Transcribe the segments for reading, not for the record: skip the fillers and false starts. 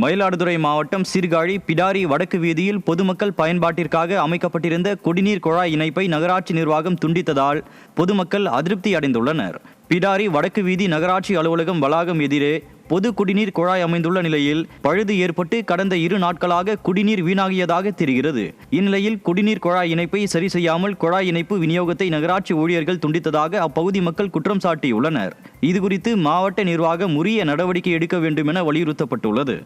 மயிலாடுதுறை மாவட்டம் சீர்காழி பிடாரி வடக்கு வீதியில் பொதுமக்கள் பயன்பாட்டிற்காக அமைக்கப்பட்டிருந்த குடிநீர் குழாய் இணைப்பை நகராட்சி நிர்வாகம் துண்டித்ததால் பொதுமக்கள் அதிருப்தி அடைந்துள்ளனர். பிடாரி வடக்கு வீதி நகராட்சி அலுவலகம் வளாகம் எதிரே பொது குடிநீர் குழாய் அமைந்துள்ள நிலையில் பழுது ஏற்பட்டு கடந்த 2 நாட்களாக குடிநீர் வீணாகியதாக தெரிகிறது. இந்நிலையில் குடிநீர் குழாய் இணைப்பை சரி செய்யாமல் குழாய் இணைப்பு விநியோகத்தை நகராட்சி ஊழியர்கள் துண்டித்ததாக அப்பகுதி மக்கள் குற்றம் சாட்டியுள்ளனர். இதுகுறித்து மாவட்ட நிர்வாகம் உரிய நடவடிக்கை எடுக்க வேண்டும் என வலியுறுத்தப்பட்டுள்ளது.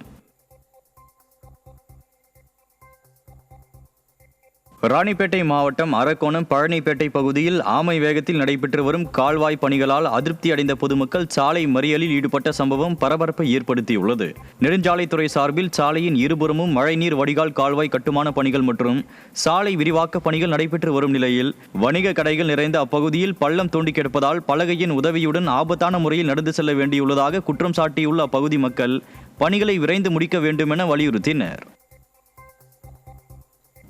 ராணிப்பேட்டை மாவட்டம் அரக்கோணம் பழனிப்பேட்டை பகுதியில் ஆமை வேகத்தில் நடைபெற்று வரும் கால்வாய் பணிகளால் அதிருப்தி அடைந்த பொதுமக்கள் சாலை மறியலில் ஈடுபட்ட சம்பவம் பரபரப்பை ஏற்படுத்தியுள்ளது. நெடுஞ்சாலைத்துறை சார்பில் சாலையின் இருபுறமும் மழைநீர் வடிகால் கால்வாய் கட்டுமான பணிகள் மற்றும் சாலை விரிவாக்க பணிகள் நடைபெற்று வரும் நிலையில் வணிக கடைகள் நிறைந்த அப்பகுதியில் பள்ளம் தோண்டி கிடப்பதால் பலகையின் உதவியுடன் ஆபத்தான முறையில் நடந்து செல்ல வேண்டியுள்ளதாக குற்றம் சாட்டியுள்ள அப்பகுதி மக்கள் பணிகளை விரைந்து முடிக்க வேண்டும் என வலியுறுத்தினர்.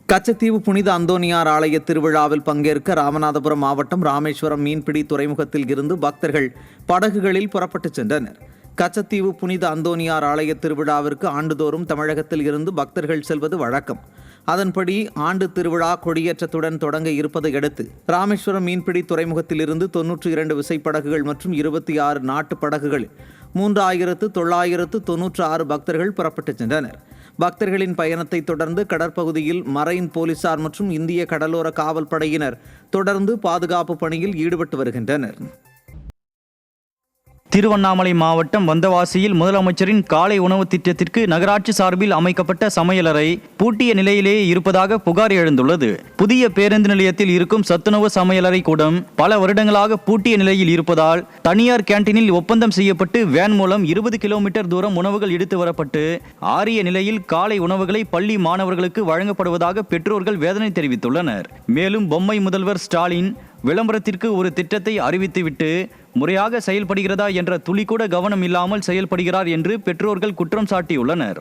கச்சத்தீவு புனித அந்தோனியார் ஆலய திருவிழாவில் பங்கேற்க ராமநாதபுரம் மாவட்டம் ராமேஸ்வரம் மீன்பிடி துறைமுகத்தில் இருந்து பக்தர்கள் படகுகளில் புறப்பட்டு சென்றனர். கச்சத்தீவு புனித அந்தோனியார் ஆலய திருவிழாவிற்கு ஆண்டுதோறும் தமிழகத்தில் இருந்து பக்தர்கள் செல்வது வழக்கம். அதன்படி ஆண்டு திருவிழா கொடியேற்றத்துடன் தொடங்க இருப்பதை அடுத்து ராமேஸ்வரம் மீன்பிடி துறைமுகத்திலிருந்து 92 விசைப்படகுகள் மற்றும் 26 நாட்டு படகுகள் 3996 பக்தர்கள் புறப்பட்டு சென்றனர். பக்தர்களின் பயணத்தை தொடர்ந்து கடற்பகுதியில் மரைன் போலீசார் மற்றும் இந்திய கடலோர காவல் படையினர் தொடர்ந்து பாதுகாப்பு பணியில் ஈடுபட்டு வருகின்றனர். திருவண்ணாமலை மாவட்டம் வந்தவாசியில் முதலமைச்சரின் காலை உணவு திட்டத்திற்கு நகராட்சி சார்பில் அமைக்கப்பட்ட சமையலறை பூட்டிய நிலையிலேயே இருப்பதாக புகார் எழுந்துள்ளது. புதிய பேருந்து நிலையத்தில் இருக்கும் சத்துணவு சமையலறை கூடம் பல வருடங்களாக பூட்டிய நிலையில் இருப்பதால் தனியார் கேண்டீனில் ஒப்பந்தம் செய்யப்பட்டு வேன் மூலம் 20 கிலோமீட்டர் தூரம் உணவுகள் எடுத்து வரப்பட்டு ஆறிய நிலையில் காலை உணவுகளை பள்ளி மாணவர்களுக்கு வழங்கப்படுவதாக பெற்றோர்கள் வேதனை தெரிவித்துள்ளனர். மேலும் பொம்மை முதல்வர் ஸ்டாலின் விளம்பரத்திற்கு ஒரு திட்டத்தை அறிவித்துவிட்டு முறையாக செயல்படுகிறதா என்ற துளி கூட கவனம் இல்லாமல் செயல்படுகிறார் என்று பெற்றோர்கள் குற்றம் சாட்டியுள்ளனர்.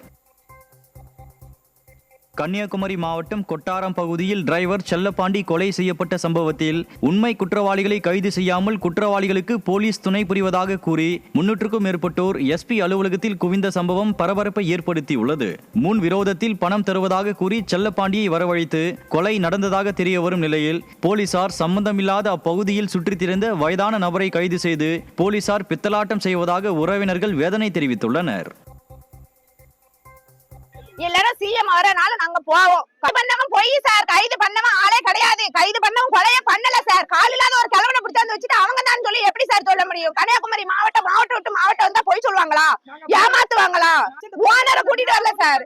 கன்னியாகுமரி மாவட்டம் கொட்டாரம் பகுதியில் டிரைவர் செல்லப்பாண்டி கொலை செய்யப்பட்ட சம்பவத்தில் உண்மை குற்றவாளிகளை கைது செய்யாமல் குற்றவாளிகளுக்கு போலீஸ் துணை புரிவதாக கூறி 300க்கும் மேற்பட்டோர் எஸ்பி அலுவலகத்தில் குவிந்த சம்பவம் பரபரப்பை ஏற்படுத்தியுள்ளது. முன் விரோதத்தில் பணம் தருவதாக கூறி செல்லப்பாண்டியை வரவழைத்து கொலை நடந்ததாக தெரிய வரும் நிலையில் போலீசார் சம்பந்தமில்லாத அப்பகுதியில் சுற்றித் திரிந்த வயதான நபரை கைது செய்து போலீசார் பித்தலாட்டம் செய்வதாக உறவினர்கள் வேதனை தெரிவித்துள்ளனர். எல்லாரும் சிஎம் வரனால நாங்க போவோம். பண்ணவன் போய் சார், கைது பண்ணவன் ஆளே கிடையாது. கைது பண்ணவன் கொலையே பண்ணல சார். கால் இல்லாத ஒரு கிழவனை பிடிச்சாந்து வச்சுட்டு அவங்க தான் சொல்லி எப்படி சார் சொல்ல முடியும்? கன்னியாகுமரி மாவட்டம் விட்டு மாவட்டம் வந்தா போய் சொல்லுவாங்களா? ஏமாத்துவாங்களா? ஓனரை கூட்டிட்டு வரல சார்.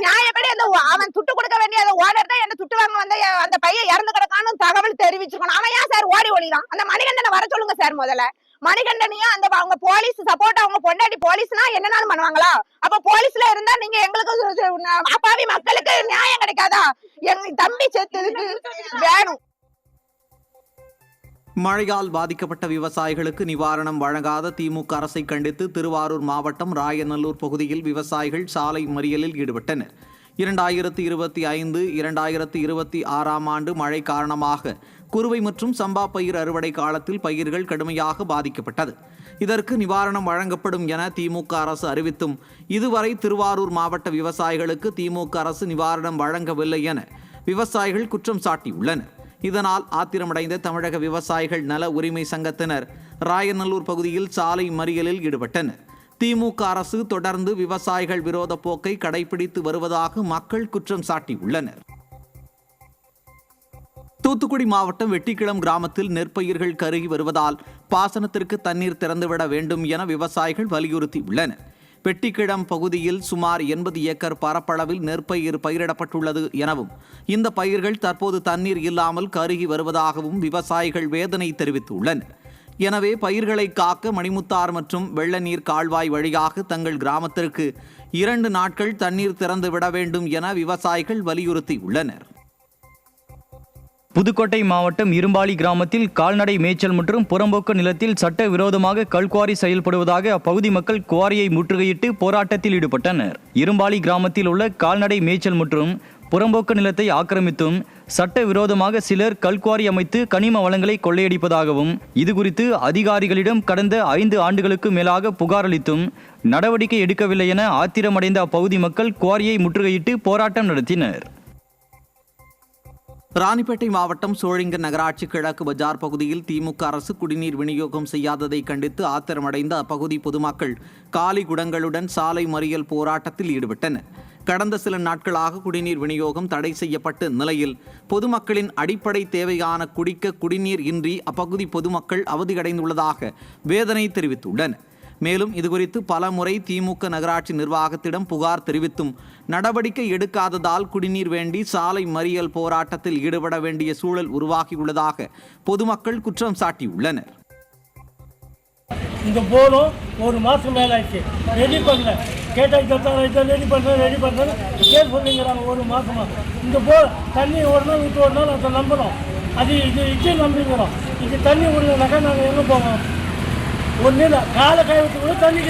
நியாயப்படி அந்த அவன் துட்டு கொடுக்க வேண்டிய அந்த ஓனர் தான் என்ன துட்டு வாங்க வந்த அந்த பையன் இறந்து கிடக்கான்னு தகவல் தெரிவிச்சிருக்கணும். அவன் ஏன் சார் ஓடி ஒளிதான்? அந்த மணிகண்டனை வர சொல்லுங்க சார். முதல்ல மணிகண்டனையும் அந்த அவங்க போலீஸ் சப்போர்ட், அவங்க பொண்டாட்டி போலீஸ்னா என்னன்னாலும் பண்ணுவாங்களா? அப்ப போலீஸ்ல இருந்தா நீங்க எங்களுக்கு அப்பாவி மக்களுக்கு நியாயம் கிடைக்காதா? எங்க தம்பி செத்ததுக்கு வேணும். மழையால் பாதிக்கப்பட்ட விவசாயிகளுக்கு நிவாரணம் வழங்காத திமுக அரசை கண்டித்து திருவாரூர் மாவட்டம் ராயநல்லூர் பகுதியில் விவசாயிகள் சாலை மறியலில் ஈடுபட்டனர். 2025, 2026 ஆண்டு மழை காரணமாக குறுவை மற்றும் சம்பா பயிர் அறுவடை காலத்தில் பயிர்கள் கடுமையாக பாதிக்கப்பட்டது. இதற்கு நிவாரணம் வழங்கப்படும் என திமுக அரசு அறிவித்தும் இதுவரை திருவாரூர் மாவட்ட விவசாயிகளுக்கு திமுக அரசு நிவாரணம் வழங்கவில்லை என விவசாயிகள் குற்றம் சாட்டியுள்ளனர். இதனால் ஆத்திரமடைந்த தமிழக விவசாயிகள் நல உரிமை சங்கத்தினர் ராயநல்லூர் பகுதியில் சாலை மறியலில் ஈடுபட்டனர். திமுக அரசு தொடர்ந்து விவசாயிகள் விரோத போக்கை கடைபிடித்து வருவதாக மக்கள் குற்றம் சாட்டியுள்ளனர். தூத்துக்குடி மாவட்டம் வெட்டிக்கிளம் கிராமத்தில் நெற்பயிர்கள் கருகி வருவதால் பாசனத்திற்கு தண்ணீர் திறந்துவிட வேண்டும் என விவசாயிகள் வலியுறுத்தியுள்ளனர். வெட்டிக்கிளம் பகுதியில் சுமார் 80 ஏக்கர் பரப்பளவில் நெற்பயிர் பயிரிடப்பட்டுள்ளது எனவும் இந்த பயிர்கள் தற்போது தண்ணீர் இல்லாமல் கருகி வருவதாகவும் விவசாயிகள் வேதனை தெரிவித்துள்ளனர். எனவே பயிர்களை காக்க மணிமுத்தார் மற்றும் வெள்ளநீர் கால்வாய் வழியாக தங்கள் கிராமத்திற்கு 2 நாட்கள் தண்ணீர் திறந்து விட வேண்டும் என விவசாயிகள் வலியுறுத்தியுள்ளனர். புதுக்கோட்டை மாவட்டம் இரும்பாலி கிராமத்தில் கால்நடை மேய்ச்சல் மற்றும் புறம்போக்கு நிலத்தில் சட்ட விரோதமாக கல்குவாரி செயல்படுவதாக அப்பகுதி மக்கள் குவாரியை முற்றுகையிட்டு போராட்டத்தில் ஈடுபட்டனர். இரும்பாலி கிராமத்தில் உள்ள கால்நடை மேய்ச்சல் மற்றும் புறம்போக்கு நிலத்தை ஆக்கிரமித்தும் சட்டவிரோதமாக சிலர் கல்குவாரி அமைத்து கனிம வளங்களை கொள்ளையடிப்பதாகவும் இதுகுறித்து அதிகாரிகளிடம் கடந்த 5 ஆண்டுகளுக்கு மேலாக புகார் அளித்தும் நடவடிக்கை எடுக்கவில்லை என ஆத்திரமடைந்த அப்பகுதி மக்கள் குவாரியை முற்றுகையிட்டு போராட்டம் நடத்தினர். ராணிப்பேட்டை மாவட்டம் சோழிங்கர் நகராட்சி கிழக்கு பஜார் பகுதியில் திமுக அரசு குடிநீர் விநியோகம் செய்யாததை கண்டித்து ஆத்திரமடைந்த அப்பகுதி பொதுமக்கள் காலி குடங்களுடன் சாலை மறியல் போராட்டத்தில் ஈடுபட்டனர். கடந்த சில நாட்களாக குடிநீர் விநியோகம் தடை செய்யப்பட்ட நிலையில் பொதுமக்களின் அடிப்படை தேவையான குடிநீர் இன்றி அப்பகுதி பொதுமக்கள் அவதியடைந்துள்ளதாக வேதனை தெரிவித்துள்ளனர். மேலும் இதுகுறித்து பல முறை திமுக நகராட்சி நிர்வாகத்திடம் புகார் தெரிவித்தும் நடவடிக்கை எடுக்காததால் குடிநீர் வேண்டி சாலை மறியல் போராட்டத்தில் ஈடுபட வேண்டிய சூழல் உருவாகியுள்ளதாக பொதுமக்கள் குற்றம் சாட்டியுள்ளனர். இந்த போலும் ஒரு மாதம் மேலே ஆயிடுச்சு, ரெடி பண்ணல, கேட்டால் ரெடி பண்ணுறேன் கேஸ் பண்ணிங்கிறாங்க. ஒரு மாதமாக இந்த தண்ணி ஒரு நாள் விட்டு ஒரு நாள் அதை நம்புகிறோம், அது இது நம்பிக்கிறோம். இது தண்ணி விடலனாக்கா நாங்கள் எங்கே போவோம்? ஒன்றும் காலை காயத்து கூட தண்ணி.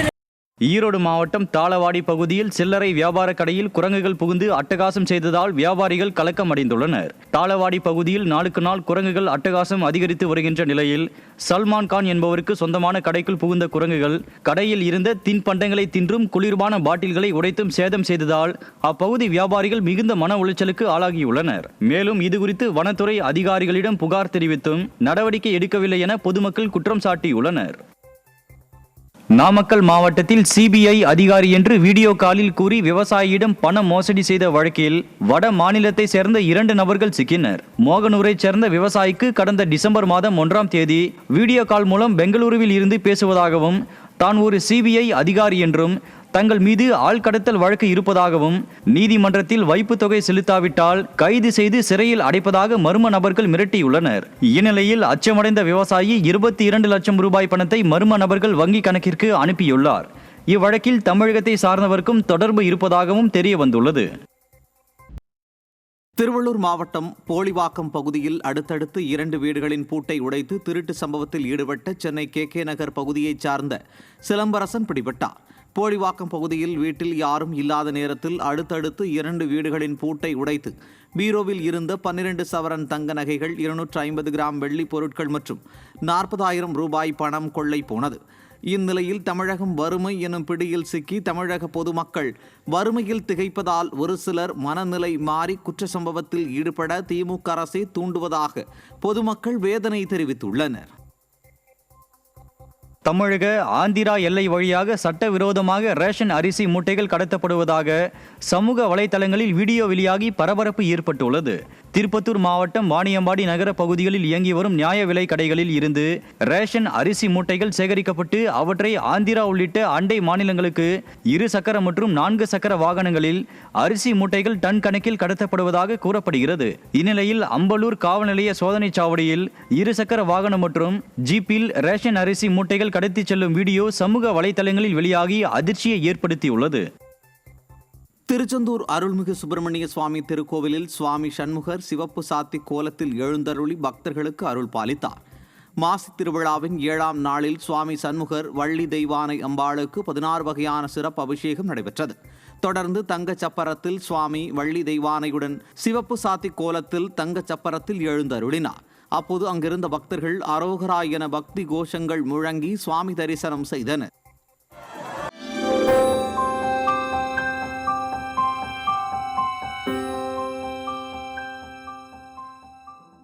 ஈரோடு மாவட்டம் தாளவாடி பகுதியில் சில்லறை வியாபார கடையில் குரங்குகள் புகுந்து அட்டகாசம் செய்ததால் வியாபாரிகள் கலக்கம் அடைந்துள்ளனர். தாளவாடி பகுதியில் நாளுக்கு நாள் குரங்குகள் அட்டகாசம் அதிகரித்து வருகின்ற நிலையில் சல்மான் கான் என்பவருக்கு சொந்தமான கடைக்குள் புகுந்த குரங்குகள் கடையில் இருந்த தின்பண்டங்களை தின்றும் குளிர்பான பாட்டில்களை உடைத்தும் சேதம் செய்ததால் அப்பகுதி வியாபாரிகள் மிகுந்த மன உளைச்சலுக்கு ஆளாகியுள்ளனர். மேலும் இதுகுறித்து வனத்துறை அதிகாரிகளிடம் புகார் தெரிவித்தும் நடவடிக்கை எடுக்கவில்லை என பொதுமக்கள் குற்றம் சாட்டியுள்ளனர். நாமக்கல் மாவட்டத்தில் சிபிஐ அதிகாரி என்று வீடியோ காலில் கூறி விவசாயியிடம் பண மோசடி செய்த வழக்கில் வட மாநிலத்தை சேர்ந்த 2 நபர்கள் சிக்கினர். மோகனூரைச் சேர்ந்த விவசாயிக்கு கடந்த டிசம்பர் மாதம் 1ஆம் தேதி வீடியோ கால் மூலம் பெங்களூருவில் இருந்து பேசுவதாகவும் தான் ஒரு சிபிஐ அதிகாரி என்றும் தங்கள் மீது ஆள்கடத்தல் வழக்கு இருப்பதாகவும் நீதிமன்றத்தில் வைப்பு தொகை செலுத்தாவிட்டால் கைது செய்து சிறையில் அடைப்பதாக மர்ம நபர்கள் மிரட்டியுள்ளனர். இந்நிலையில் அச்சமடைந்த விவசாயி 22 லட்சம் ரூபாய் பணத்தை மர்ம நபர்கள் வங்கி கணக்கிற்கு அனுப்பியுள்ளார். இவ்வழக்கில் தமிழகத்தை சார்ந்தவருக்கும் தொடர்பு இருப்பதாகவும் தெரிய வந்துள்ளது. திருவள்ளூர் மாவட்டம் போலிவாக்கம் பகுதியில் அடுத்தடுத்து 2 வீடுகளின் பூட்டை உடைத்து திருட்டு சம்பவத்தில் ஈடுபட்ட சென்னை KK நகர் பகுதியைச் சார்ந்த சிலம்பரசன் பிடிபட்டார். போலிவாக்கம் பகுதியில் வீட்டில் யாரும் இல்லாத நேரத்தில் அடுத்தடுத்து 2 வீடுகளின் பூட்டை உடைத்து பீரோவில் இருந்த 12 சவரன் தங்க நகைகள், 250 கிராம் வெள்ளி பொருட்கள் மற்றும் 40,000 ரூபாய் பணம் கொள்ளை போனது. இந்நிலையில் தமிழகம் வறுமை எனும் பிடியில் சிக்கி தமிழக பொதுமக்கள் வறுமையில் திகைப்பதால் ஒரு சிலர் மனநிலை மாறி குற்ற சம்பவத்தில் ஈடுபட திமுக அரசை தூண்டுவதாக பொதுமக்கள் வேதனை தெரிவித்துள்ளனர். தமிழக ஆந்திரா எல்லை வழியாக சட்டவிரோதமாக ரேஷன் அரிசி மூட்டைகள் கடத்தப்படுவதாக சமூக வலைதளங்களில் வீடியோ வெளியாகி பரபரப்பு ஏற்பட்டுள்ளது. திருப்பத்தூர் மாவட்டம் வாணியம்பாடி நகர பகுதிகளில் இயங்கி வரும் நியாய விலை கடைகளில் இருந்து ரேஷன் அரிசி மூட்டைகள் சேகரிக்கப்பட்டு அவற்றை ஆந்திரா உள்ளிட்ட அண்டை மாநிலங்களுக்கு 2 சக்கர மற்றும் 4 சக்கர வாகனங்களில் அரிசி மூட்டைகள் டன் கணக்கில் கடத்தப்படுவதாக கூறப்படுகிறது. இந்நிலையில் அம்பலூர் காவல் நிலைய சோதனை சாவடியில் 2 சக்கர வாகனம் மற்றும் ஜீப்பில் ரேஷன் அரிசி மூட்டைகள் கடத்தி செல்லும் வீடியோ சமூக வலைதளங்களில் வெளியாகி அதிர்ச்சியை ஏற்படுத்தியுள்ளது. திருச்செந்தூர் அருள்மிகு சுப்பிரமணிய சுவாமி திருக்கோவிலில் சுவாமி சண்முகர் சிவப்பு சாத்தி கோலத்தில் எழுந்தருளி பக்தர்களுக்கு அருள் பாலித்தார். மாசி திருவிழாவின் 7ஆம் நாளில் சுவாமி சண்முகர் வள்ளி தெய்வானை அம்பாளுக்கு 16 வகையான சிறப்பு அபிஷேகம் நடைபெற்றது. தொடர்ந்து தங்கச் சப்பரத்தில் சுவாமி வள்ளி தெய்வானையுடன் சிவப்பு சாத்தி கோலத்தில் தங்கச் சப்பரத்தில் எழுந்தருளினார். அப்போது அங்கிருந்த பக்தர்கள் அரோகரா என பக்தி கோஷங்கள் முழங்கி சுவாமி தரிசனம் செய்தனர்.